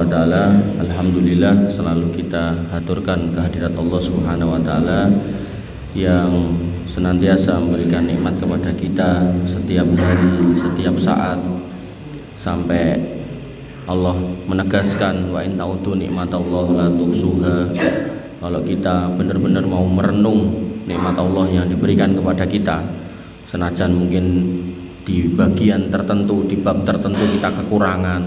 wa ta'ala. Alhamdulillah selalu kita haturkan kehadirat Allah Subhanahu wa ta'ala yang senantiasa memberikan nikmat kepada kita setiap hari, setiap saat, sampai Allah menegaskan wa in ta'udu nikmatallah la tuhsuha. Kalau kita benar-benar mau merenung nikmat Allah yang diberikan kepada kita, senajan mungkin di bagian tertentu, di bab tertentu kita kekurangan,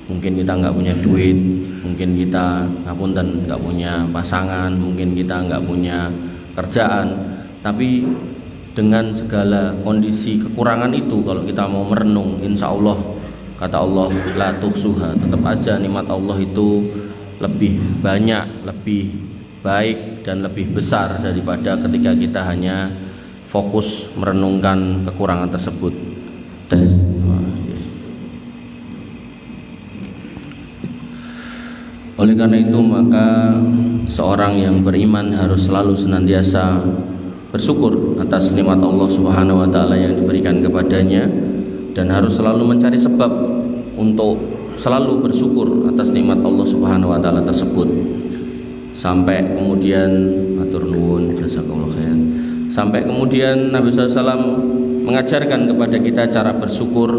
mungkin kita nggak punya duit, mungkin kita nggak punya pasangan, mungkin kita nggak punya kerjaan, tapi dengan segala kondisi kekurangan itu, kalau kita mau merenung, insya Allah kata Allah la tuhsuha, tetap aja nikmat Allah itu lebih banyak, lebih baik dan lebih besar daripada ketika kita hanya fokus merenungkan kekurangan tersebut. Oleh karena itu, maka seorang yang beriman harus selalu senantiasa bersyukur atas nikmat Allah Subhanahu wa ta'ala yang diberikan kepadanya, dan harus selalu mencari sebab untuk selalu bersyukur atas nikmat Allah Subhanahu wa ta'ala tersebut. Sampai kemudian matur nuwun, jazakallahu khair. Sampai kemudian Nabi SAW mengajarkan kepada kita cara bersyukur,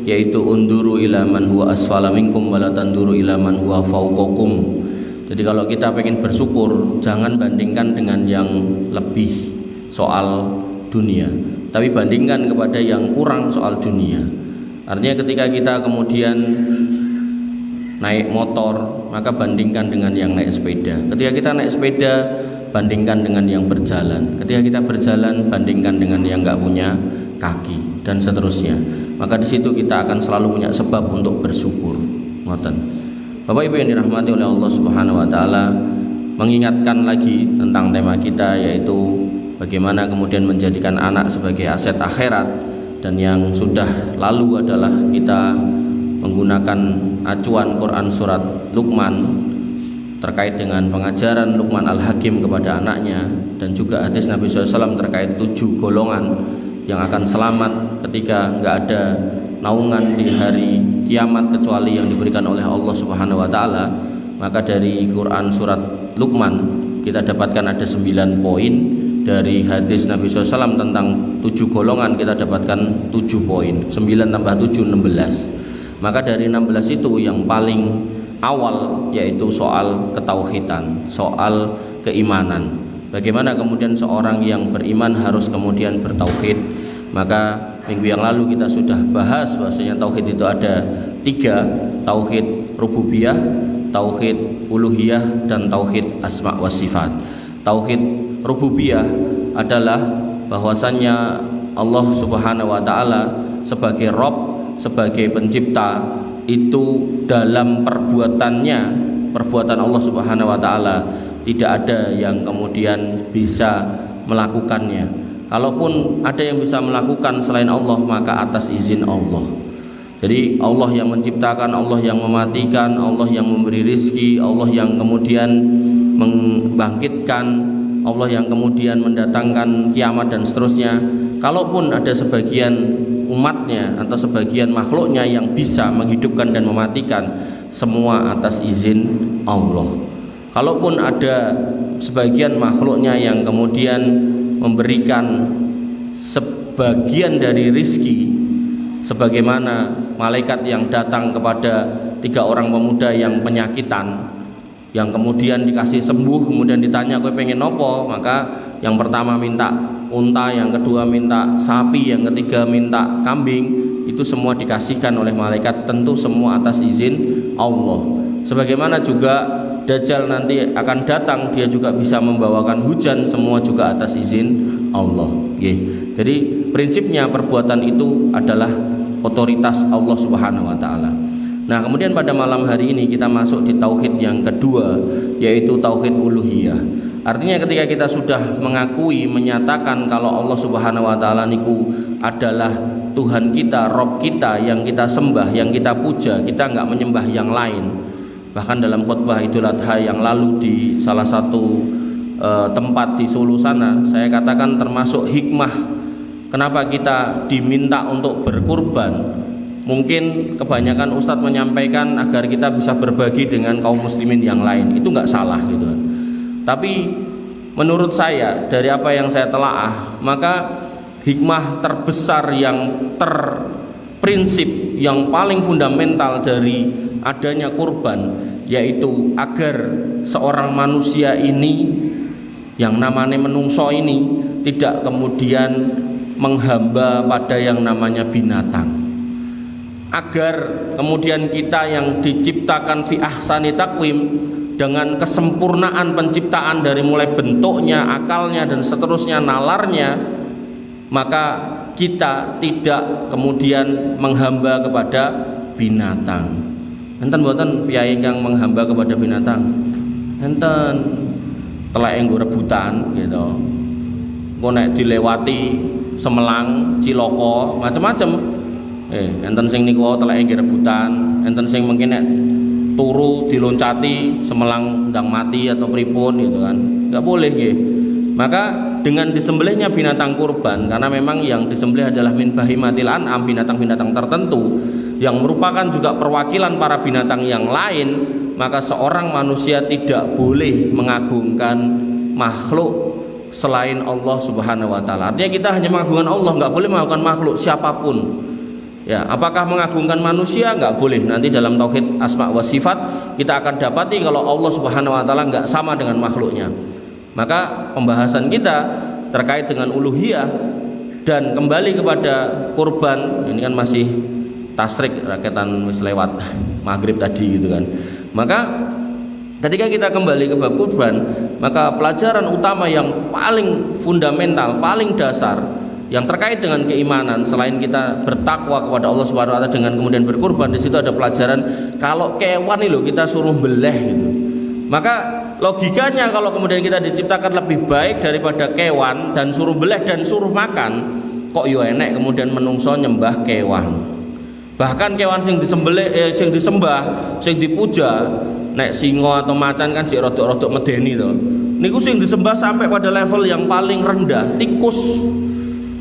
yaitu unduru ila man huwa asfala minkum wa la tanduru ila man huwa fawqakum. Jadi kalau kita pengen bersyukur, jangan bandingkan dengan yang lebih soal dunia, tapi bandingkan kepada yang kurang soal dunia. Artinya ketika kita kemudian naik motor, maka bandingkan dengan yang naik sepeda. Ketika kita naik sepeda, bandingkan dengan yang berjalan. Ketika kita berjalan, bandingkan dengan yang nggak punya kaki, dan seterusnya. Maka di situ kita akan selalu punya sebab untuk bersyukur. Ngoten. Bapak Ibu yang dirahmati oleh Allah Subhanahu wa taala, mengingatkan lagi tentang tema kita, yaitu bagaimana kemudian menjadikan anak sebagai aset akhirat. Dan yang sudah lalu adalah kita menggunakan acuan Quran surat Luqman terkait dengan pengajaran Luqman Al-Hakim kepada anaknya, dan juga hadis Nabi SAW terkait 7 golongan yang akan selamat ketika nggak ada naungan di hari kiamat kecuali yang diberikan oleh Allah Subhanahu wa ta'ala. Maka dari Quran surat Luqman kita dapatkan ada 9 poin. Dari hadis Nabi SAW tentang 7 golongan kita dapatkan 7 poin. 9 tambah 7 16. Maka dari 16 itu yang paling awal yaitu soal ketauhidan, soal keimanan. Bagaimana kemudian seorang yang beriman harus kemudian bertauhid. Maka minggu yang lalu kita sudah bahas bahwasanya tauhid itu ada 3, tauhid rububiyah, tauhid uluhiyah, dan tauhid asma wa sifat. Tauhid rububiyah adalah bahwasannya Allah Subhanahu wa ta'ala sebagai Rabb, sebagai pencipta, itu dalam perbuatannya, perbuatan Allah Subhanahu wa ta'ala tidak ada yang kemudian bisa melakukannya. Kalaupun ada yang bisa melakukan selain Allah, maka atas izin Allah. Jadi Allah yang menciptakan, Allah yang mematikan, Allah yang memberi rizki, Allah yang kemudian membangkitkan, Allah yang kemudian mendatangkan kiamat dan seterusnya. Kalaupun ada sebagian umatnya atau sebagian makhluknya yang bisa menghidupkan dan mematikan, semua atas izin Allah. Kalaupun ada sebagian makhluknya yang kemudian memberikan sebagian dari rizki, sebagaimana malaikat yang datang kepada 3 orang pemuda yang penyakitan, yang kemudian dikasih sembuh, kemudian ditanya kowe pengen nopo, maka yang pertama minta unta, yang kedua minta sapi, yang ketiga minta kambing. Itu semua dikasihkan oleh malaikat, tentu semua atas izin Allah. Sebagaimana juga Dajjal nanti akan datang, dia juga bisa membawakan hujan, semua juga atas izin Allah. Jadi prinsipnya perbuatan itu adalah otoritas Allah Subhanahu wa ta'ala. Nah, kemudian pada malam hari ini kita masuk di tauhid yang kedua, yaitu tauhid uluhiyah. Artinya ketika kita sudah mengakui, menyatakan kalau Allah Subhanahu wa ta'ala niku adalah Tuhan kita, Rabb kita yang kita sembah, yang kita puja, kita enggak menyembah yang lain. Bahkan dalam khutbah Idul Adha yang lalu di salah satu tempat di Solo sana, saya katakan termasuk hikmah kenapa kita diminta untuk berkurban mungkin kebanyakan ustadz menyampaikan agar kita bisa berbagi dengan kaum muslimin yang lain, itu nggak salah gitu kan. Tapi menurut saya dari apa yang saya telaah, maka hikmah terbesar yang terprinsip yang paling fundamental dari adanya kurban, yaitu agar seorang manusia ini yang namanya menungso ini tidak kemudian menghamba pada yang namanya binatang, agar kemudian kita yang diciptakan fi ahsani taqwim, dengan kesempurnaan penciptaan dari mulai bentuknya, akalnya dan seterusnya, nalarnya, maka kita tidak kemudian menghamba kepada binatang. Enten mboten piyai kang menghamba kepada binatang? Enten telek nggo rebutan gitu. Engko nek dilewati semelang, cilaka, macam-macam. Enten sing niku teleke nggih rebutan, enten sing mungkin nek turu diloncati semelang ndang mati atau pripun gitu kan. Enggak boleh nggih. Maka dengan disembelihnya binatang kurban, karena memang yang disembelih adalah min bahimatil an'am, binatang-binatang tertentu yang merupakan juga perwakilan para binatang yang lain, maka seorang manusia tidak boleh mengagungkan makhluk selain Allah Subhanahu wa taala. Artinya kita hanya mengagungkan Allah, nggak boleh mengagungkan makhluk siapapun. Ya, apakah mengagungkan manusia? Nggak boleh. Nanti dalam tauhid asma wa sifat kita akan dapati kalau Allah Subhanahu wa taala nggak sama dengan makhluknya. Maka pembahasan kita terkait dengan uluhiyah dan kembali kepada kurban, ini kan masih tasrik, raketan wis lewat maghrib tadi gitu kan. Maka ketika kita kembali ke bab kurban, maka pelajaran utama yang paling fundamental, paling dasar yang terkait dengan keimanan, selain kita bertakwa kepada Allah Subhanahu wa taala dengan kemudian berkurban, di situ ada pelajaran kalau kewan ini loh kita suruh beleh gitu. Maka logikanya kalau kemudian kita diciptakan lebih baik daripada kewan dan suruh beleh dan suruh makan, kok yo enek kemudian menungso nyembah kewan. Bahkan kewan sing disembelih sing disembah, sing dipuja, nek singa atau macan kan sik rodok-rodok medeni to. Niku sing disembah sampai pada level yang paling rendah, tikus,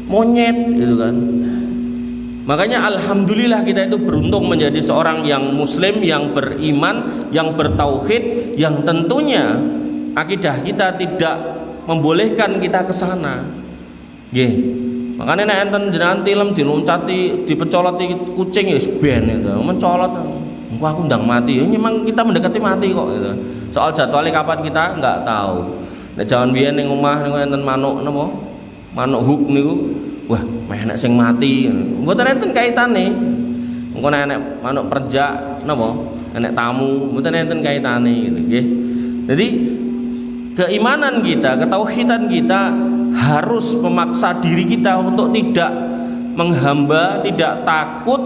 monyet gitu kan. Makanya alhamdulillah kita itu beruntung menjadi seorang yang muslim, yang beriman, yang bertauhid, yang tentunya akidah kita tidak membolehkan kita ke sana. Nggih. Makanya nek enten jenengan tilem diloncati, dipecoloti kucing ya ben itu. Mencolot. Engko aku ndang mati. Ya memang kita mendekati mati kok gitu. Soal jadwalnya kapan kita enggak tahu. Nek jaman biyen ning omah niku enten manuk napa? Manuk huk niku. Wah, meh nek sing mati. Mboten enten kaitane. Engko nek manuk perjak napa? Nek tamu, mboten enten kaitane gitu nggih. Jadi keimanan kita, ketauhidan kita harus memaksa diri kita untuk tidak menghamba, tidak takut,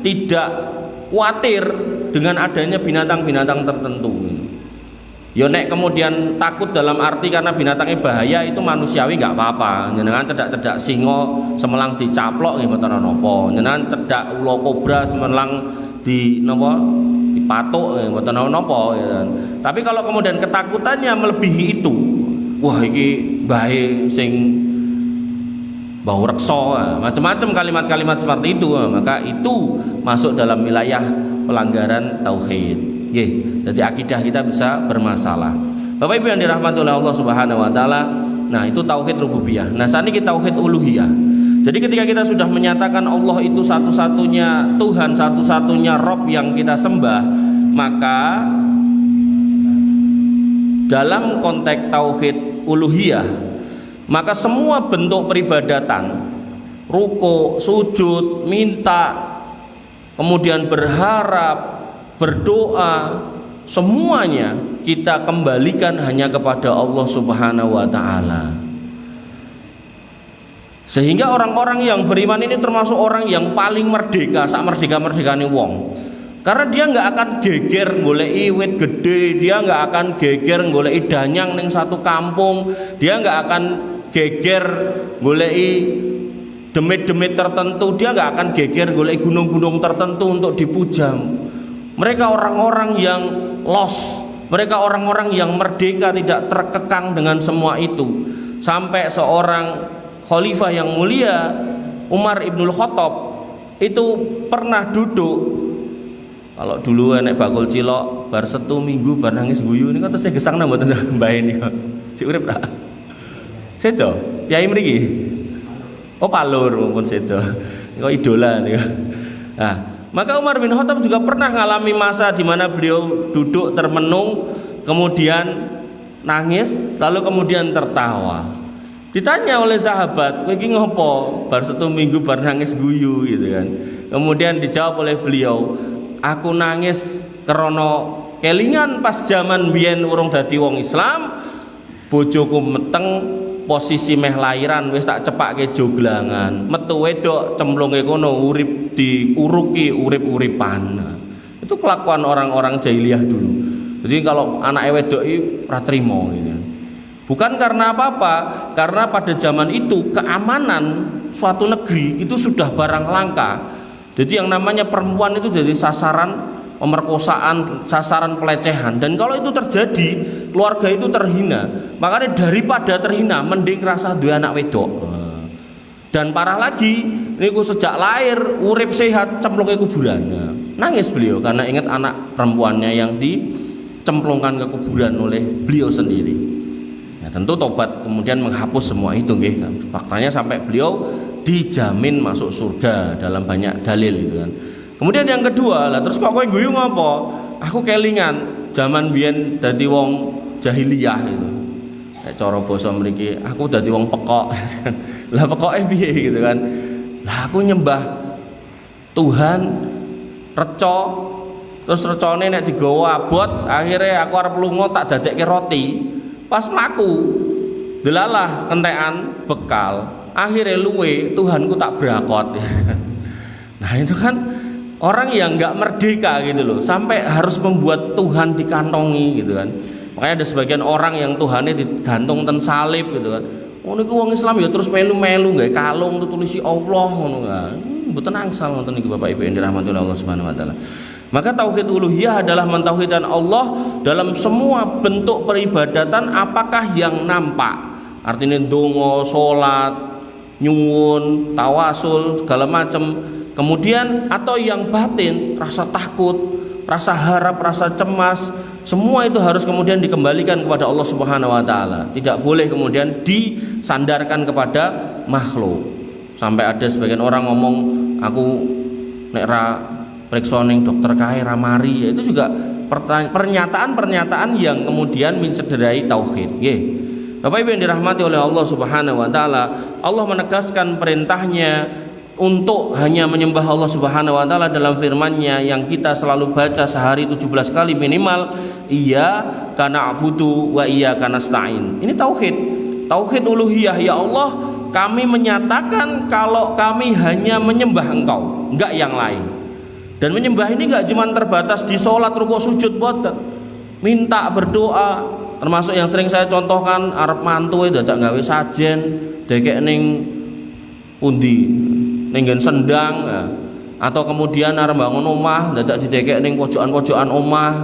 tidak khawatir dengan adanya binatang-binatang tertentu. Ya nek kemudian takut dalam arti karena binatangnya bahaya, itu manusiawi nggak apa-apa. Jenengan cedak-cedak singo semelang dicaplok nggih mboten napa. Jenengan cedak ula kobra semelang di napa dipatuk nggih mboten napa gitu. Tapi kalau kemudian ketakutannya melebihi itu, wah iki bae sing bau reksa, macam-macam kalimat-kalimat seperti itu, maka itu masuk dalam wilayah pelanggaran tauhid. Jadi akidah kita bisa bermasalah. Bapak Ibu yang dirahmati oleh Allah Subhanahu wa taala, nah itu tauhid rububiyah. Nah saat ini tauhid uluhiyah. Jadi ketika kita sudah menyatakan Allah itu satu-satunya Tuhan, satu-satunya Rob yang kita sembah, maka dalam konteks tauhid uluhiyah, maka semua bentuk peribadatan, ruku, sujud, minta, kemudian berharap, berdoa, semuanya kita kembalikan hanya kepada Allah Subhanahu wa taala. Sehingga orang-orang yang beriman ini termasuk orang yang paling merdeka, sak merdeka-merdekane wong. Karena dia nggak akan geger goleki wit gede, dia nggak akan geger goleki danyang ning satu kampung, dia nggak akan geger goleki demit-demit tertentu, dia nggak akan geger goleki gunung-gunung tertentu untuk dipuja. Mereka orang-orang yang lost, mereka orang-orang yang merdeka, tidak terkekang dengan semua itu. Sampai seorang khalifah yang mulia Umar ibnul Khattab itu pernah duduk, kalau dulu enek bakul cilok bar setu minggu bar nangis guyu niku terus gesang nang mboten mbae niku. Cik urip tak? Sedo, piyai mriki. Oh palur pun sedo. Niku idola niku. Nah, maka Umar bin Khattab juga pernah ngalami masa di mana beliau duduk termenung, kemudian nangis, lalu kemudian tertawa. Ditanya oleh sahabat, kowe iki ngopo? Bar setu minggu bar nangis guyu gitu kan. Kemudian dijawab oleh beliau, aku nangis krana kelingan pas zaman biyen urung dadi wong Islam, bojoku meteng posisi meh lairan wis tak cepake joglangan, metu wedok cemplunge kono urip diuruki urip-uripan. Itu kelakuan orang-orang jahiliyah dulu. Jadi kalau anak wedok iki ora trimo gitu. Bukan karena apa-apa, karena pada zaman itu keamanan suatu negeri itu sudah barang langka. Jadi yang namanya perempuan itu jadi sasaran pemerkosaan, sasaran pelecehan. Dan kalau itu terjadi, keluarga itu terhina. Makanya daripada terhina, mending rasa duwe anak wedok. Dan parah lagi, niku sejak lahir urip sehat cemplung ke kuburan. Nangis beliau karena ingat anak perempuannya yang dicemplungkan ke kuburan oleh beliau sendiri. Ya, tentu tobat kemudian menghapus semua itu nggih. Faktanya sampai beliau dijamin masuk surga dalam banyak dalil gitu kan. Kemudian yang kedua, lah terus kok kowe guyu ngopo? Aku kelingan zaman biyen dadi wong jahiliyah itu. Nek cara basa mriki, aku dadi wong pekok. Lah pekoke piye gitu kan. Lah aku nyembah Tuhan reca, terus recane nek digawa abot, akhirnya aku arep lunga tak dadekke roti. Pas mlaku delalah kentekan bekal, akhirnya luwe Tuhanku tak berakot. Nah itu kan orang yang nggak merdeka gitu loh, sampai harus membuat Tuhan dikantongi gitu kan. Makanya ada sebagian orang yang Tuhannya digantung ten salib gitu kan. Oh niku wong Islam ya terus melu-melu nggawe kalung tulisi Allah ngono kan. Mboten angsal ngoten niki Bapak Ibu yang dirahmati Allah Subhanahu wa taala. Maka tauhid uluhiyah adalah mentauhidkan Allah dalam semua bentuk peribadatan, apakah yang nampak, artinya donga, salat, nyuwun, tawasul, segala macam. Kemudian atau yang batin, rasa takut, rasa harap, rasa cemas, semua itu harus kemudian dikembalikan kepada Allah Subhanahu wa taala. Tidak boleh kemudian disandarkan kepada makhluk. Sampai ada sebagian orang ngomong, aku nek ra periksa ning dokter kae ra mari. Itu juga pernyataan-pernyataan yang kemudian mencederai tauhid. Nggih. Bapak Ibu yang dirahmati oleh Allah Subhanahu wa taala, Allah menegaskan perintahnya untuk hanya menyembah Allah Subhanahu wa taala dalam firman-Nya yang kita selalu baca sehari 17 kali minimal, iyyaka na'budu wa iyyaka nasta'in. Ini tauhid. Tauhid uluhiyah, ya Allah, kami menyatakan kalau kami hanya menyembah Engkau, enggak yang lain. Dan menyembah ini enggak cuma terbatas di sholat, rukuk, sujud, boten. Minta, berdoa, termasuk yang sering saya contohkan, arep mantu itu dadak gawe sajen, dekek ning pundi, ning nggon sendang, atau kemudian arep bangun omah, dadak didekek ning pojokan-pojokan omah,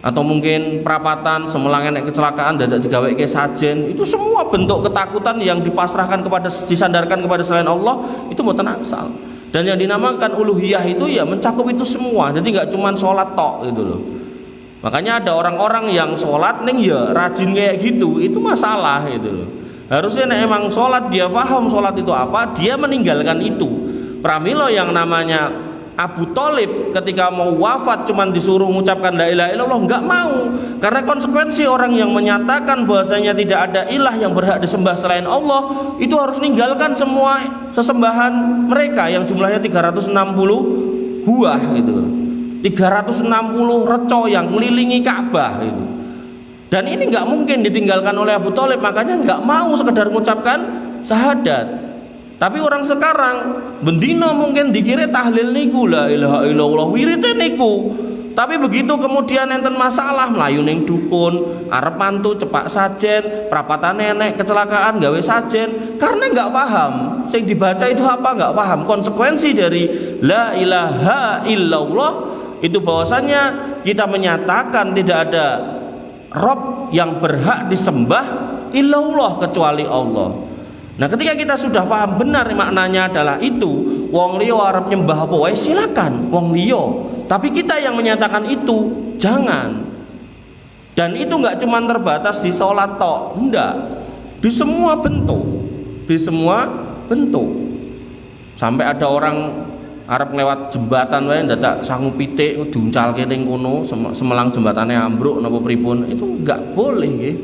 atau mungkin perapatan semelang enek kecelakaan dadak digaweke sajen. Itu semua bentuk ketakutan yang dipasrahkan kepada, disandarkan kepada selain Allah, itu mboten angsal. Dan yang dinamakan uluhiyah itu ya mencakup itu semua. Jadi nggak cuma sholat tok gitu loh. Makanya ada orang-orang yang sholat ning ya rajin kayak gitu, itu masalah gitu loh. Harusnya nek emang sholat dia paham sholat itu apa, dia meninggalkan itu. Pramila yang namanya Abu Thalib ketika mau wafat cuman disuruh mengucapkan la ilaha illallah, enggak mau. Karena konsekuensi orang yang menyatakan bahwasanya tidak ada ilah yang berhak disembah selain Allah, itu harus meninggalkan semua sesembahan mereka yang jumlahnya 360 buah gitu. 360 reco yang melilingi Ka'bah itu. Dan ini enggak mungkin ditinggalkan oleh Abu Thalib, makanya enggak mau sekedar mengucapkan syahadat. Tapi orang sekarang bendino mungkin dikira tahlil niku la ilaha illallah wirite niku. Tapi begitu kemudian enten masalah melayu ning dukun, arep mantu cepak sajen, perapatan nenek kecelakaan gawe sajen, karena enggak paham. Sing dibaca itu apa enggak paham. Konsekuensi dari la ilaha illallah itu bahwasanya kita menyatakan tidak ada Rabb yang berhak disembah illallah kecuali Allah. Nah, ketika kita sudah paham benar maknanya adalah itu, wong liya arep nyembah apa wae silakan, wong liya. Tapi kita yang menyatakan itu jangan. Dan itu enggak cuma terbatas di sholat tok, enggak. Di semua bentuk. Di semua bentuk. Sampai ada orang arep lewat jembatan wae dadak sangu pitik diuncalke ning kono, semelang jembatane ambruk napa pripun, itu enggak boleh nggih.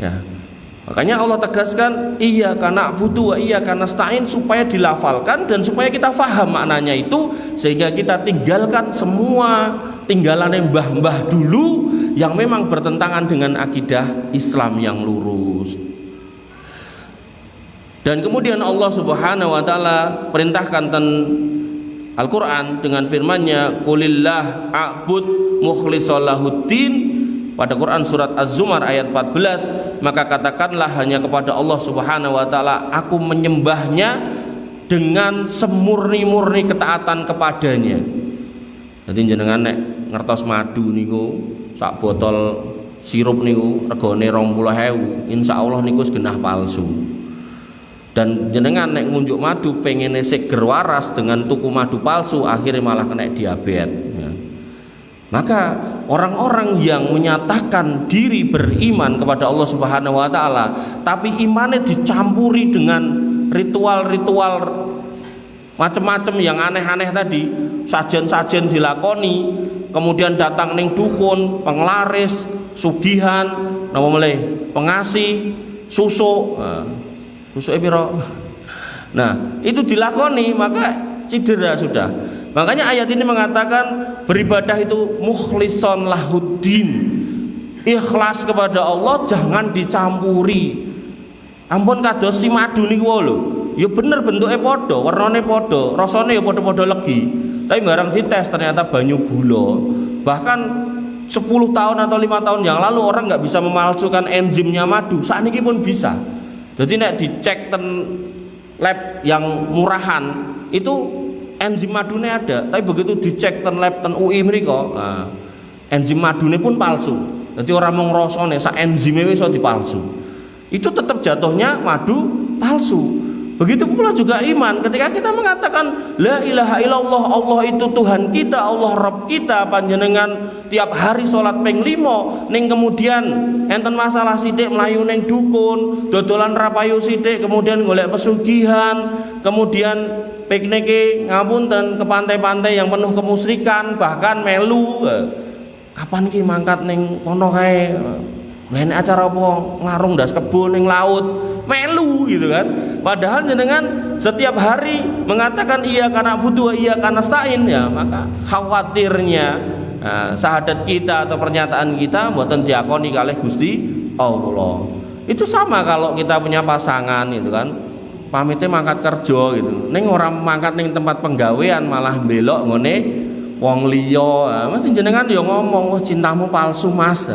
Ya. Makanya Allah tegaskan iyyaka na'budu wa iyyaka nasta'in supaya dilafalkan dan supaya kita faham maknanya itu, sehingga kita tinggalkan semua tinggalannya mbah-mbah dulu yang memang bertentangan dengan akidah Islam yang lurus. Dan kemudian Allah Subhanahu wa taala perintahkan Al-Qur'an dengan firman-Nya qulillah a'bud mukhlishal lahuddin. Pada Quran surat Az-Zumar ayat 14, maka katakanlah hanya kepada Allah Subhanahu wa taala aku menyembahnya dengan semurni-murni ketaatan kepadanya. Jadi jenengan nek ngertos madu niku sak botol sirup niku regane 20.000, insyaallah niku genah palsu. Dan jenengan nek ngunjuk madu pengene seger waras dengan tuku madu palsu, akhirnya malah kena diabetes. Maka orang-orang yang menyatakan diri beriman kepada Allah Subhanahu wa taala tapi imannya dicampuri dengan ritual-ritual macam-macam yang aneh-aneh tadi, sajen-sajen dilakoni, kemudian datang ning dukun, penglaris, sugihan, napa meneh, pengasih, susuk. Susuke pira? Nah, itu dilakoni maka cedera sudah. Makanya ayat ini mengatakan beribadah itu mukhlishon lahuddin, ikhlas kepada Allah, jangan dicampuri. Ampun kados si madu niku lho, ya bener bentuknya padha, warnane padha, rasane ya padha-padha legi. Tapi barang dites ternyata banyu gula. Bahkan 10 tahun atau 5 tahun yang lalu orang nggak bisa memalsukan enzimnya madu, saat ini pun bisa. Jadi nek dicek ten lab yang murahan itu enzim madune ada, tapi begitu dicek ten lab ten UI mriko, enzim madune pun palsu. Jadi orang mau ngrasane sak enzime wis iso dipalsu. Itu tetap jatuhnya madu palsu. Begitu pula juga iman, ketika kita mengatakan la ilaha illallah, Allah itu Tuhan kita, Allah Rabb kita, panjenengan tiap hari sholat ping 5, ning kemudian enten masalah sithik mlayu ning dukun, dodolan rapayu sithik, kemudian golek pesugihan, kemudian piknike ngapunten ke pantai-pantai yang penuh kemusyrikan, bahkan melu kapan ki mangkat ning kono kae, ngene acara apa ngarung ndas kebon ning laut, melu gitu kan. Padahal jenengan setiap hari mengatakan iya karena butuh, iya karena nasta'in, ya maka khawatirnya syahadat kita atau pernyataan kita mboten diakoni kalih Gusti Allah. Itu sama kalau kita punya pasangan gitu kan, pamitnya mangkat kerja gitu, ning orang mangkat ning tempat penggawean malah belok ngene wong liya, mesti jenengan yo ngomong wah cintamu palsu Mas.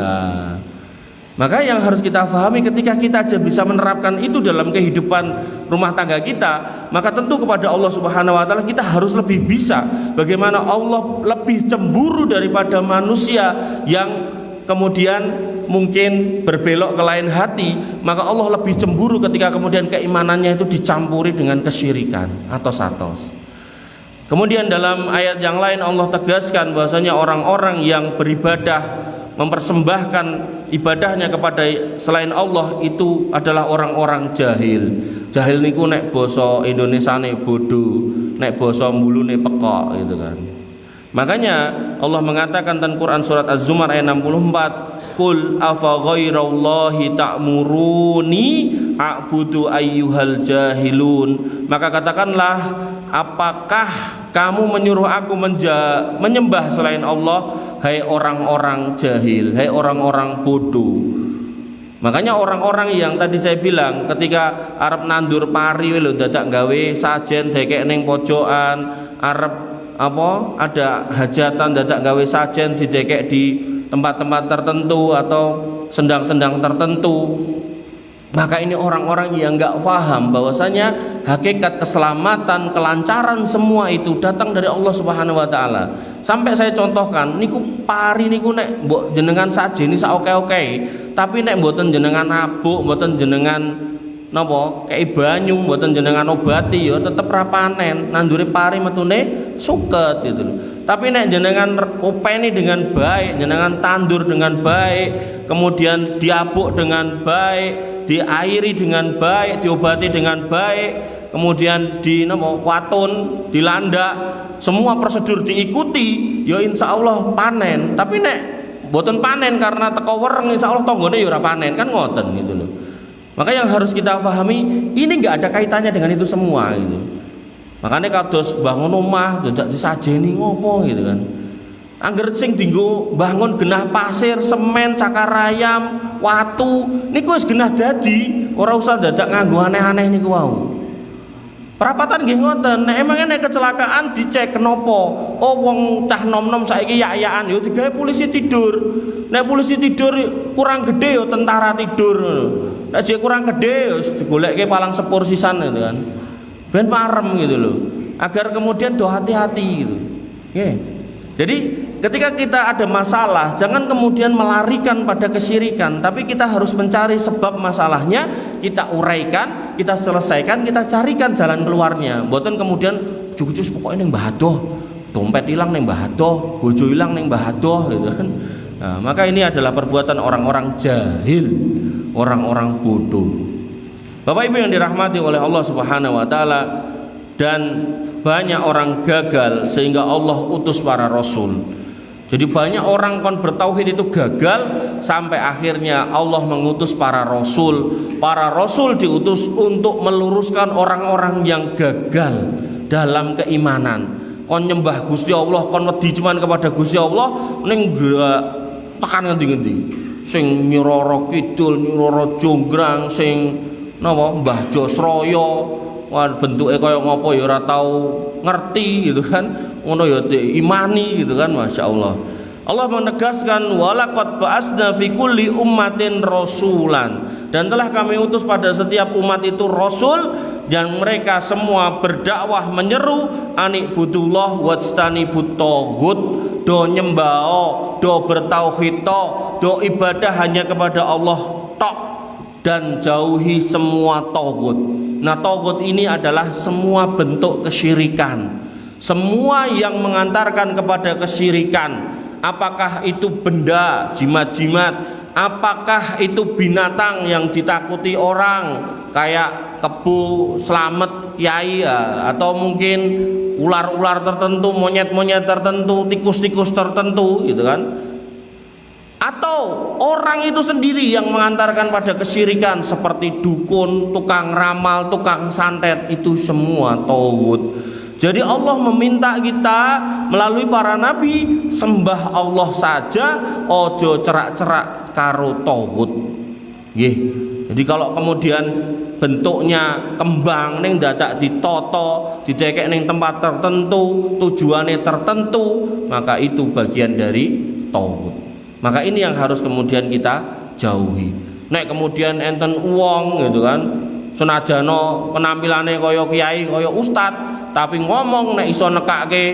Maka yang harus kita pahami ketika kita aja bisa menerapkan itu dalam kehidupan rumah tangga kita, maka tentu kepada Allah Subhanahu wa taala kita harus lebih bisa. Bagaimana Allah lebih cemburu daripada manusia yang kemudian mungkin berbelok ke lain hati, maka Allah lebih cemburu ketika kemudian keimanannya itu dicampuri dengan kesyirikan atau satos. Kemudian dalam ayat yang lain Allah tegaskan bahwasanya orang-orang yang beribadah mempersembahkan ibadahnya kepada selain Allah itu adalah orang-orang jahil. Jahil niku nek basa Indonesiane bodoh, nek basa mulune pekok gitu kan. Makanya Allah mengatakan dalam Quran surat Az-Zumar ayat 64, "Qul afa ghairallahi ta'muruni a'budu ayyuhal jahilun." Maka katakanlah, apakah kamu menyuruh aku menyembah selain Allah, hai orang-orang jahil, hai orang-orang bodoh. Makanya orang-orang yang tadi saya bilang ketika arep nandur pari lho dadak gawe sajen dekek ning pojokan, arep ada hajatan dadak gawe sajen didekek di tempat-tempat tertentu atau sendang-sendang tertentu. Maka ini orang-orang yang enggak paham bahwasanya hakikat keselamatan, kelancaran semua itu datang dari Allah Subhanahu wa taala. Sampai saya contohkan niku pari niku nek mbok jenengan sajeni sak oke-oke, tapi nek mboten jenengan nabuk, mboten jenengan napa kei banyu mboten jenengan obati ya tetep ra panen, nandure pari metune suket gitu lho. Tapi nek jenengan openi dengan baik, jenengan tandur dengan baik, kemudian diabuk dengan baik, diairi dengan baik, diobati dengan baik, kemudian di napa watun, dilandak, semua prosedur diikuti, ya insya Allah panen. Tapi nek mboten panen karena teko wereng, insya Allah tanggane ya ora panen, kan ngoten gitu loh. Maka yang harus kita pahami, ini nggak ada kaitannya dengan itu semua gitu. Makanya kados bangun omah dadak disajeni ngopo gitu kan. Angger sing dienggo bangun genah pasir, semen, cakar ayam, watu, niku wis genah dadi, ora usah dadak nganggo aneh-aneh niku wau. Perapatan nggih ngoten, nek emang nek kecelakaan dicek kenapa. Oh wong cah nom-nom saiki yak-yakan yo digawe polisi tidur. Nek polisi tidur kurang gede yo tentara tidur. Nek jek kurang gede yo digolekke palang sepur sisan gitu kan. Ben parem gitu loh. Agar kemudian do hati-hati gitu. Nggih. Jadi ketika kita ada masalah, jangan kemudian melarikan pada kesyirikan, tapi kita harus mencari sebab masalahnya, kita uraikan, kita selesaikan, kita carikan jalan keluarnya. Mboten kemudian jugus pokoknya ning Mbah Adoh, dompet hilang ning Mbah Adoh, bojo hilang ning Mbah Adoh gitu kan. Nah, maka ini adalah perbuatan orang-orang jahil, orang-orang bodoh. Bapak Ibu yang dirahmati oleh Allah Subhanahu wa taala, dan banyak orang gagal sehingga Allah utus para rasul. Jadi banyak orang kon bertauhid itu gagal sampai akhirnya Allah mengutus para rasul. Para rasul diutus untuk meluruskan orang-orang yang gagal dalam keimanan. Kon nyembah Gusti Allah, kon wedi cuman kepada Gusti Allah, ning tekan ngendi-ngendi. Sing Nyiroro Kidul, Nyiroro Jonggrang, sing napa Mbah Josroyo, wah bentuke kaya ngopo ya ora tau ngerti gitu kan, ngono ya diimani gitu kan, Masya Allah. Allah menegaskan walaqad ba'asna fi kulli ummatin rasulan, dan telah kami utus pada setiap umat itu rasul, dan mereka semua berdakwah menyeru anikbudullah wajtanibut taghut, do nyembah, do bertauhid, do ibadah hanya kepada Allah tok, dan jauhi semua taghut. Nah, taghut ini adalah semua bentuk kesyirikan, semua yang mengantarkan kepada kesyirikan. Apakah itu benda, jimat-jimat, apakah itu binatang yang ditakuti orang kayak kebo, slamet, kiai ya, atau mungkin ular-ular tertentu, monyet-monyet tertentu, tikus-tikus tertentu gitu kan. Atau orang itu sendiri yang mengantarkan pada kesyirikan seperti dukun, tukang ramal, tukang santet, itu semua taghut. Jadi Allah meminta kita melalui para nabi sembah Allah saja, ojo cerak-cerak karo taghut. Nggih. Jadi kalau kemudian bentuknya kembang ning dadak ditoto, didekek ning tempat tertentu, tujuannya tertentu, maka itu bagian dari taghut. Maka ini yang harus kemudian kita jauhi. Nek kemudian enten uang gitu kan, senajano penampilannya kaya kiai, kaya ustad, tapi ngomong nek iso nekake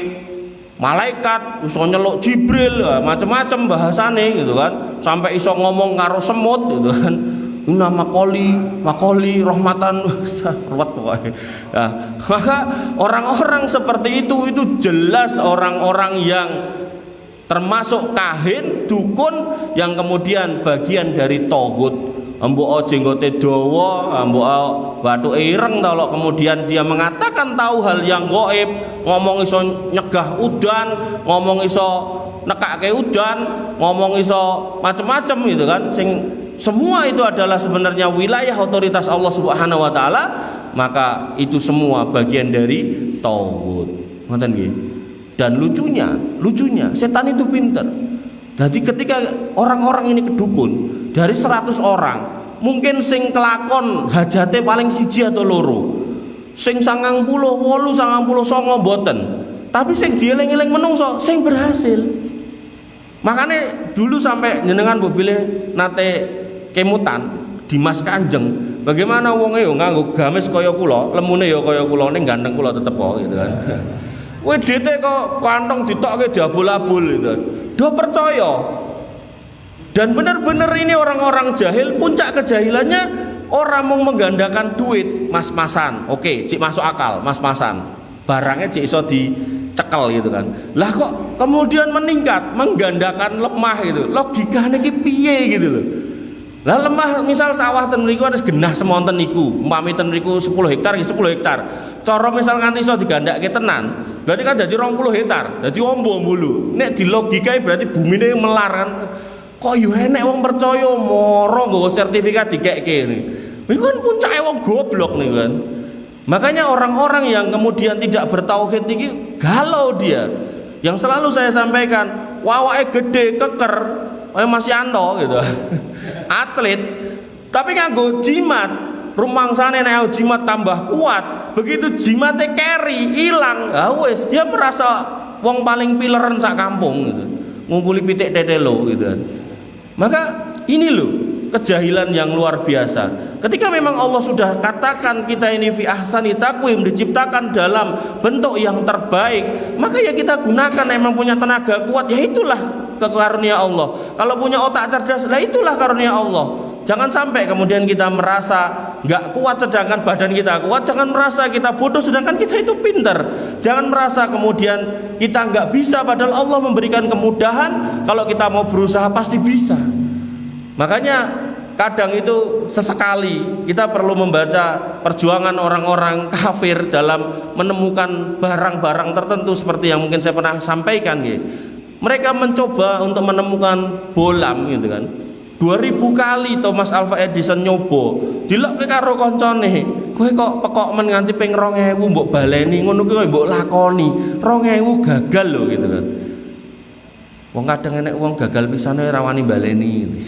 malaikat, iso nyeluk Jibril, macam-macam bahasane gitu kan, sampai iso ngomong karo semut gitu kan. Inna makoli rahmatan ruwet pokoknya. Nah, maka orang-orang seperti itu jelas orang-orang yang termasuk kahin, dukun, yang kemudian bagian dari taghut. Mbok jenggote dawa, mbok bathuke ireng, kalau kemudian dia mengatakan tahu hal yang gaib, ngomong iso nyegah udan, ngomong iso nekake udan, ngomong iso macam-macam gitu kan. Semua itu adalah sebenarnya wilayah otoritas Allah Subhanahu wa taala, maka itu semua bagian dari taghut. Ngoten nggih. Dan lucunya setan itu pinter. Jadi ketika orang-orang ini kedukun, dari 100 orang mungkin sing kelakon hajate paling siji atau loro, sing 98 99 mboten, tapi sing dieling-eling menungso sing berhasil. Makanya dulu sampai jenengan mbok bilih nate kemutan Dimas Kanjeng, bagaimana wonge yo nganggo gamis kaya kula, lemune yo kaya kula, ning ganteng kula tetep kok gitu kan. Wedete kok kantong ditokke diabul-abul gitu. Do percaya. Dan benar-benar ini orang-orang jahil, puncak kejahilannya Orang mau menggandakan duit mas-masan, oke, cik masuk akal, mas-masan. Barangnya cik iso dicekel gitu kan. Lah kok kemudian meningkat, menggandakan lemah gitu. Logikanya ki piye gitu loh. Lah lemah misal sawah ten mriku wis genah semonten niku, umpami ten mriku 10 hektar ya 10 hektar. Cara misal nganti iso digandake tenan, berarti kan jadi 20 hektar, dadi ombo-ombulu. Nek di logikae berarti bumine melar kan. Kok yo enek wong percaya moro nggawa sertifikat dikekke ini. Iku kan puncake wong goblok nih kan. Makanya orang-orang yang kemudian tidak bertauhid niki galau dia. Yang selalu saya sampaikan, wawake gede keker, masih anto gitu. Atlet, tapi nganggo jimat, rumangsane nek jimat tambah kuat, begitu jimatnya carry hilang, wes dia merasa wong paling pileran sak kampung gitu. Ngumpuli pitik tetelo gitu kan. Maka ini loh kejahilan yang luar biasa. Ketika memang Allah sudah katakan kita ini fi ahsani taqwim, diciptakan dalam bentuk yang terbaik, maka ya kita gunakan. Memang punya tenaga kuat, ya itulah karunia Allah. Kalau punya otak cerdas, lah itulah karunia Allah. Jangan sampai kemudian kita merasa nggak kuat sedangkan badan kita kuat. Jangan merasa kita bodoh sedangkan kita itu pintar. Jangan merasa kemudian kita nggak bisa padahal Allah memberikan kemudahan. Kalau kita mau berusaha pasti bisa. Makanya kadang itu sesekali kita perlu membaca perjuangan orang-orang kafir dalam menemukan barang-barang tertentu seperti yang mungkin saya pernah sampaikan gitu. Mereka mencoba untuk menemukan bolam gitu kan. 2000 kali Thomas Alva Edison nyoba dilokke karo koncone, kowe kok pekok men nganti ping 2000 mbok baleni ngono kuwi mbok lakoni 2000 gagal lho gitu kan. Wong kadang enek wong gagal pisane ora wani baleni gitu.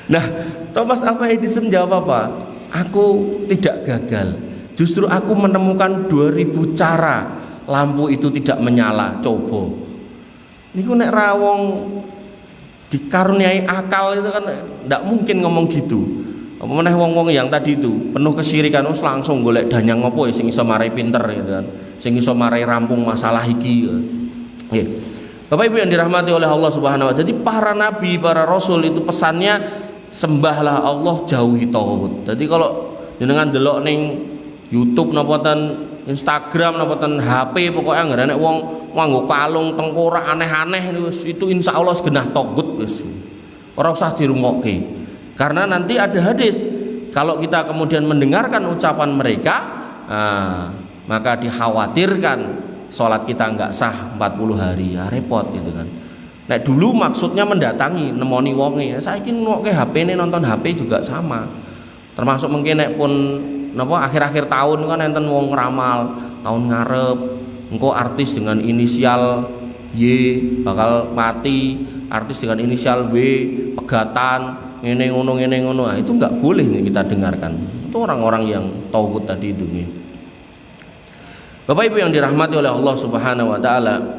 Nah, Thomas Alva Edison jawab apa? Aku tidak gagal. Justru aku menemukan 2000 cara lampu itu tidak menyala. Coba. Niku nek ra wong dikaruniai akal itu kan tidak mungkin ngomong gitu. Apa meneh wong-wong yang tadi itu penuh kesyirikan terus langsung golek danyang apa sing iso marai pinter gitu kan. Sing iso marai rampung masalah iki. Nggih. Bapak Ibu yang dirahmati oleh Allah Subhanahu wa taala. Jadi para nabi, para rasul itu pesannya sembahlah Allah, jauhi tauhid. Jadi kalau jenengan delok ning YouTube napa ten Instagram napa ten HP pokoknya nggak enek wong nganggo kalung tengkorak aneh-aneh itu insya Allah segenah tauhid wis. Ora usah dirungokke. Karena nanti ada hadis kalau kita kemudian mendengarkan ucapan mereka, maka dikhawatirkan sholat kita nggak sah 40 hari, ya repot gitu kan. Nek dulu maksudnya mendatangi nemoni wonge, saiki ngoke HP-ne nonton HP juga sama. Termasuk mungkin nek pun napa akhir-akhir tahun kan enten wong ngeramal tahun ngarep engko artis dengan inisial Y bakal mati, artis dengan inisial W pegatan ngene ngono. Nah, itu nggak boleh nih kita dengarkan. Itu orang-orang yang tauhid tadi itu nih. Bapak Ibu yang dirahmati oleh Allah Subhanahu wa taala.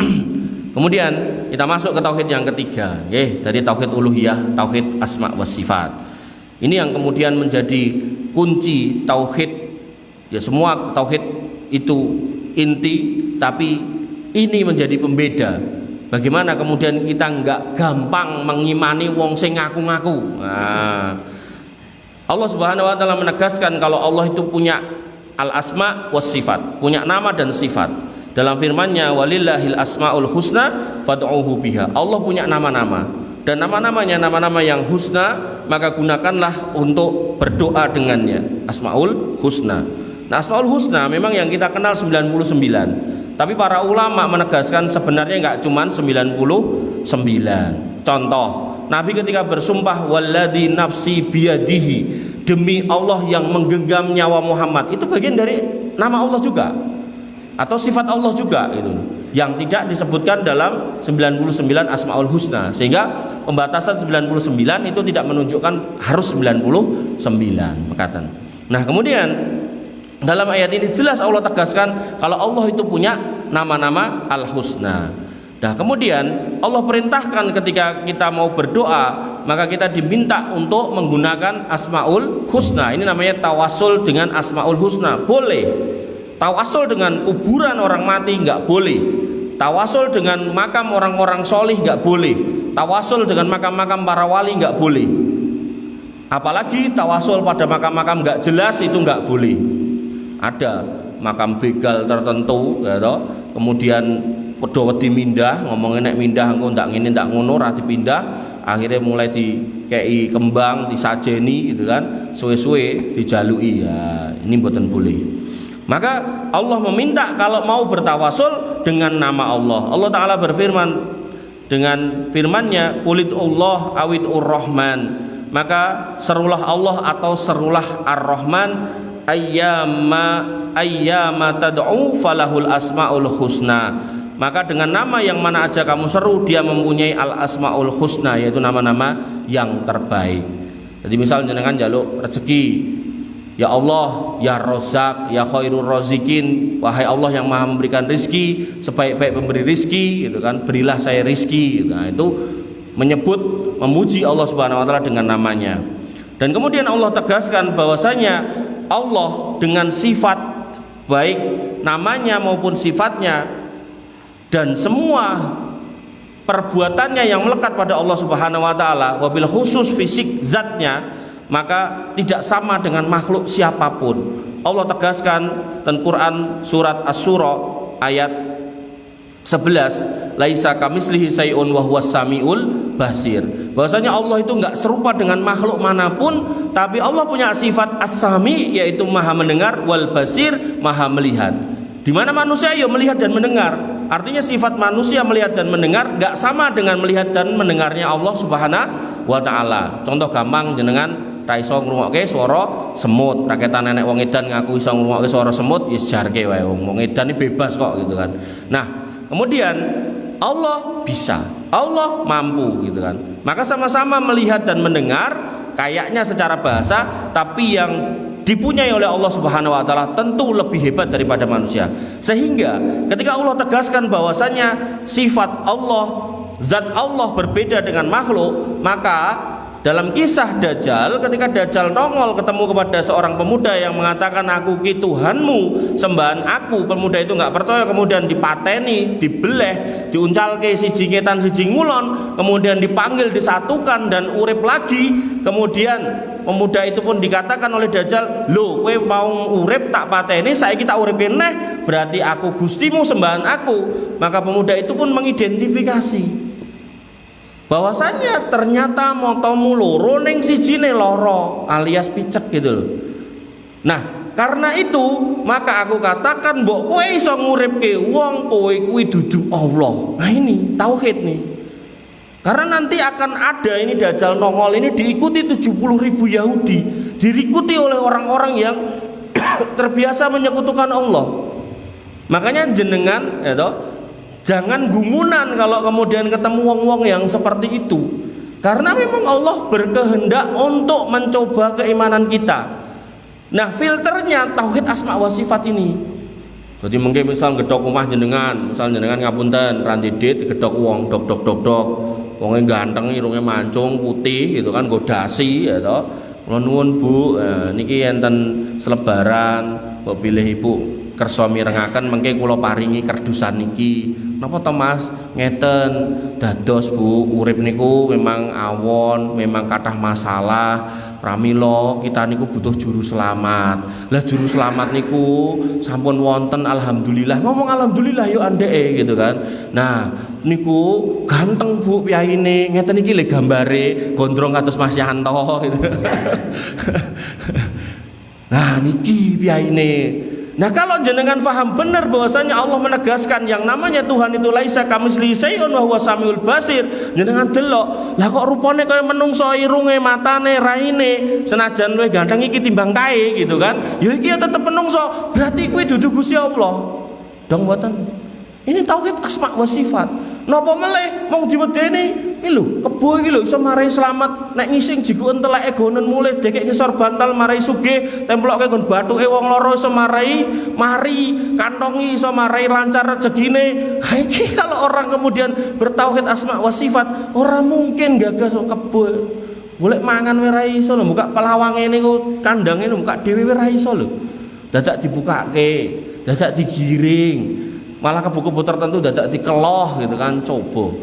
Kemudian kita masuk ke tauhid yang ketiga, dari tauhid uluhiyah, tauhid asma wa sifat. Ini yang kemudian menjadi kunci tauhid. Ya semua tauhid itu inti, tapi ini menjadi pembeda. Bagaimana kemudian kita enggak gampang mengimani wong sing ngaku-ngaku. Nah, Allah Subhanahu wa taala menegaskan kalau Allah itu punya al-asma was sifat, punya nama dan sifat. Dalam firman-Nya walillahil asmaul husna fad'uhu biha. Allah punya nama-nama dan nama-namanya nama-nama yang husna, maka gunakanlah untuk berdoa dengannya. Asmaul husna. Nah, asmaul husna memang yang kita kenal 99. Tapi para ulama menegaskan sebenarnya enggak cuma 99. Contoh, Nabi ketika bersumpah walladzi nafsi biyadihi, demi Allah yang menggenggam nyawa Muhammad, itu bagian dari nama Allah juga atau sifat Allah juga itu yang tidak disebutkan dalam 99 asmaul husna, sehingga pembatasan 99 itu tidak menunjukkan harus 99 mekaten. Nah, kemudian dalam ayat ini jelas Allah tegaskan kalau Allah itu punya nama-nama al-husna. Nah, kemudian Allah perintahkan ketika kita mau berdoa, maka kita diminta untuk menggunakan asmaul husna. Ini namanya tawasul dengan asmaul husna. Boleh. Tawasul dengan kuburan orang mati enggak boleh. Tawasul dengan makam orang-orang solih enggak boleh. Tawasul dengan makam-makam para wali enggak boleh. Apalagi tawasul pada makam-makam nggak jelas itu nggak boleh. Ada makam begal tertentu, ya toh. Kemudian padha wedi mindah, ngomongin nek mindah engko ndak ngene ndak ngono ra dipindah, akhirnya mulai dikei kembang, disajeni gitu kan, suwe-suwe dijaluki. Ya, ini mboten boleh. Maka Allah meminta kalau mau bertawasul dengan nama Allah. Allah Ta'ala berfirman dengan firman-Nya, "Qulid Allah awid Ar-Rahman." Maka serulah Allah atau serulah Ar-Rahman, ayyama tad'u falahul asmaul husna. Maka dengan nama yang mana aja kamu seru, dia mempunyai al-asmaul husna, yaitu nama-nama yang terbaik. Jadi misal jenengan njaluk rezeki, ya Allah, ya Razzaq, ya Khairur Razikin, wahai Allah yang maha memberikan rizki, sebaik-baik pemberi rizki, gitu kan, berilah saya rizki. Nah, itu menyebut, memuji Allah Subhanahu wa taala dengan namanya. Dan kemudian Allah tegaskan bahwasanya Allah dengan sifat baik namanya maupun sifatnya dan semua perbuatannya yang melekat pada Allah Subhanahu wa taala, wabil khusus fisik zatnya, maka tidak sama dengan makhluk siapapun. Allah tegaskan dalam Quran surat Asy-Syura ayat 11, laisa kamitslihi syai'un wa huwas samiul basir. Bahwasanya Allah itu enggak serupa dengan makhluk manapun, tapi Allah punya sifat as-sami, yaitu maha mendengar, wal basir, maha melihat. Di mana manusia ya melihat dan mendengar. Artinya sifat manusia melihat dan mendengar enggak sama dengan melihat dan mendengarnya Allah Subhanahu wa taala. Contoh gampang, jenengan ra iso ngrungokke swara semut, raketan nenek wong edan ngaku iso ngrungokke swara semut, ya jarke wae wong edan iki bebas kok gitu kan. Nah, kemudian Allah bisa, Allah mampu gitu kan. Maka sama-sama melihat dan mendengar kayaknya secara bahasa, tapi yang dipunyai oleh Allah Subhanahu wa taala tentu lebih hebat daripada manusia. Sehingga ketika Allah tegaskan bahwasanya sifat Allah, zat Allah berbeda dengan makhluk, maka dalam kisah Dajjal, ketika Dajjal nongol ketemu kepada seorang pemuda yang mengatakan, aku ki Tuhanmu, sembahan aku. Pemuda itu nggak percaya, kemudian dipateni, dibeleh, diuncalke siji ngetan siji ngulon, kemudian dipanggil, disatukan dan urip lagi. Kemudian pemuda itu pun dikatakan oleh Dajjal, "Lho, kowe mau urip tak pateni, saiki tak uripke neh, berarti aku gustimu, sembahan aku." Maka pemuda itu pun mengidentifikasi bahwasanya ternyata motomu loro ning sijine loro, alias picek gitu loh. Nah, karena itu maka aku katakan mbok kowe iso nguripke wong, kowe kuwi dudu Allah. Nah, ini tauhid nih. Karena nanti akan ada ini Dajjal nongol ini diikuti 70.000 Yahudi, diikuti oleh orang-orang yang terbiasa menyekutukan Allah. Makanya jenengan ya toh, jangan gumunan kalau kemudian ketemu wong-wong yang seperti itu. Karena memang Allah berkehendak untuk mencoba keimanan kita. Nah, filternya tauhid asma wa sifat ini. Jadi mungkin misal gedok omah jenengan, misal jenengan ngapunten randidit gedok wong dok. Wonge ganteng, irunge mancung, putih gitu kan, godasi ya toh. Kula nuwun Bu, niki enten selebaran, mbok bilih Ibu kersa mirengaken mengke kula paringi kerdusan niki. Napa to Mas? Ngeten, dados Bu, urip niku memang awon, memang kathah masalah. Pramila kita niku butuh juru selamat. Lah juru selamat niku sampun wonten alhamdulillah. Ngomong alhamdulillah yo andeke gitu kan. Nah, niku ganteng Bu piyaine. Ngeten iki lho gambare gondrong kados Mas Yanto gitu. Nah, niki piyaine. Nah, kalau jenengan faham benar bahwasanya Allah menegaskan yang namanya Tuhan itu laisa kamitslihi syai'un wa huwas samiul basir, jenengan delok, lah kok rupane kaya menungso, irunge, matane, raine, senajan luwih ganteng iki timbang kae gitu kan. Ya iki ya tetep menungso, berarti kuwi dudu Gusti Allah. Dong mboten. Ini tauhid asma wa sifat. Napa meleh mung diwedeni iki lho, kebo iki lho iso marai selamat. Nek ngising jiku enteleke gonen mulih dekek ngisor bantal marai sugih, temploke nggon bathuke wong loro iso marai mari, kantongi iso marai lancar rezekine. Ha iki kalau orang kemudian bertauhid asma wa sifat, ora mungkin gagas kebo. Golek mangan wae ra iso lho, buka pelawange niku kandange buka dhewe wae ra iso lho. Dadak dibukake, dadak digiring. Malah kebo-kebo tertentu dadak dikeloh gitu kan, coba.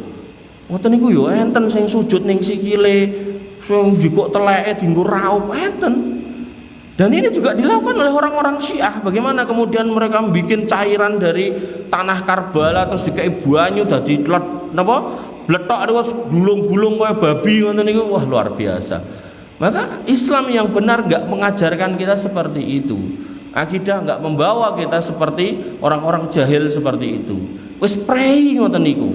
Ngoten niku yo enten sing sujud ning sikile sing jikok teleke dienggo raup enten. Dan ini juga dilakukan oleh orang-orang Syiah. Bagaimana kemudian mereka bikin cairan dari tanah Karbala terus dikai banyu dadi napa? Bletok terus gulung-gulung kaya babi ngoten niku. Wah, luar biasa. Maka Islam yang benar enggak mengajarkan kita seperti itu. Akidah enggak membawa kita seperti orang-orang jahil seperti itu. Wis prei ngoten niku.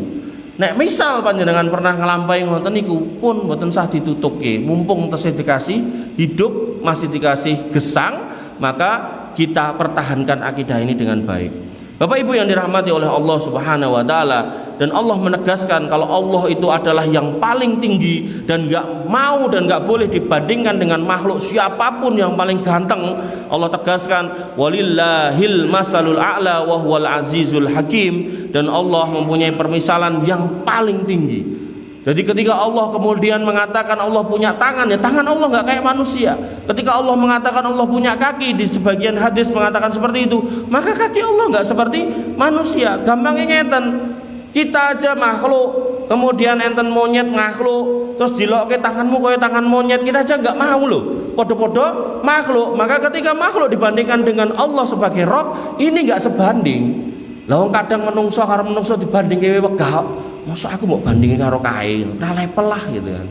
Nek misal panjenengan pernah ngelampahi ngoten niku pun mboten sah ditutukke. Mumpung tesih dikasih hidup, masih dikasih gesang, maka kita pertahankan akidah ini dengan baik. Bapak Ibu yang dirahmati oleh Allah Subhanahu wa taala, dan Allah menegaskan kalau Allah itu adalah yang paling tinggi dan enggak mau dan enggak boleh dibandingkan dengan makhluk siapapun yang paling ganteng. Allah tegaskan walillahil masalul a'la wa huwal azizul hakim, dan Allah mempunyai permisalan yang paling tinggi. Jadi ketika Allah kemudian mengatakan Allah punya tangan, ya tangan Allah nggak kayak manusia. Ketika Allah mengatakan Allah punya kaki, di sebagian hadis mengatakan seperti itu, maka kaki Allah nggak seperti manusia. Gampangnya ngeten, kita aja makhluk, kemudian enten monyet makhluk, terus dilokke tanganmu kayak tangan monyet, kita aja nggak mau loh. Podo-podo makhluk. Maka ketika makhluk dibandingkan dengan Allah sebagai Rabb, ini nggak sebanding. Lah kadang menungso karo menungso dibandingke wegah. Masa aku mau bandingin karo kae, ora level lah gitu kan.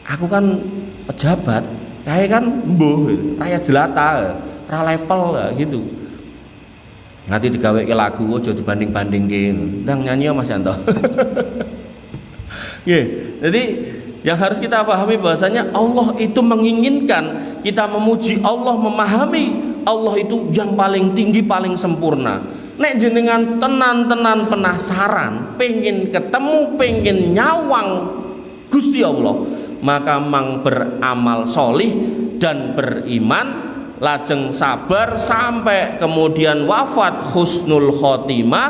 Aku kan pejabat, kae kan mbuh, rakyat jelata, ora level gitu. Nanti digaweke lagu aja dibanding-bandingke. Ndang nyanyi Mas Yanto. Nggih. Jadi yang harus kita pahami bahwasanya Allah itu menginginkan kita memuji Allah, memahami Allah itu yang paling tinggi, paling sempurna. Nek jenengan tenan-tenan penasaran, pengen ketemu, pengen nyawang Gusti Allah, maka mang beramal solih dan beriman, lajeng sabar sampai kemudian wafat husnul khotimah,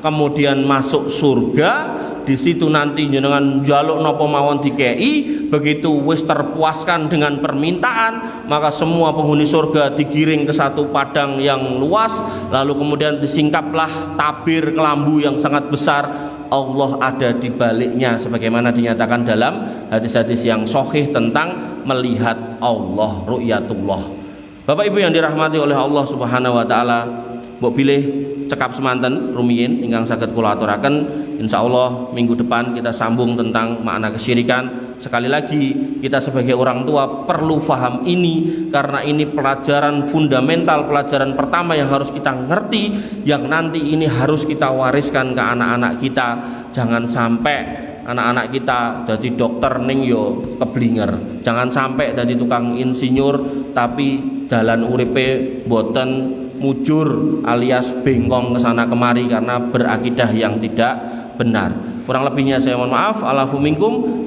kemudian masuk surga. Di situ nanti jenengan jaluk napa mawon dikei, begitu wis terpuaskan dengan permintaan, maka semua penghuni surga digiring ke satu padang yang luas, lalu kemudian disingkaplah tabir kelambu yang sangat besar. Allah ada di baliknya sebagaimana dinyatakan dalam hadis-hadis yang sahih tentang melihat Allah, ru'yatullah. Bapak Ibu yang dirahmati oleh Allah Subhanahu wa taala, mbok pilih cekap semanten rumiyin ingkang saged kula aturaken. Insyaallah minggu depan kita sambung tentang makna kesyirikan. Sekali lagi kita sebagai orang tua perlu paham ini, karena ini pelajaran fundamental, pelajaran pertama yang harus kita ngerti, yang nanti ini harus kita wariskan ke anak-anak kita. Jangan sampai anak-anak kita jadi dokter ning yo keblinger, jangan sampai jadi tukang insinyur tapi dalan uripe boten mujur alias bengkong kesana kemari karena berakidah yang tidak benar. Kurang lebihnya saya mohon maaf. Alafu minkum.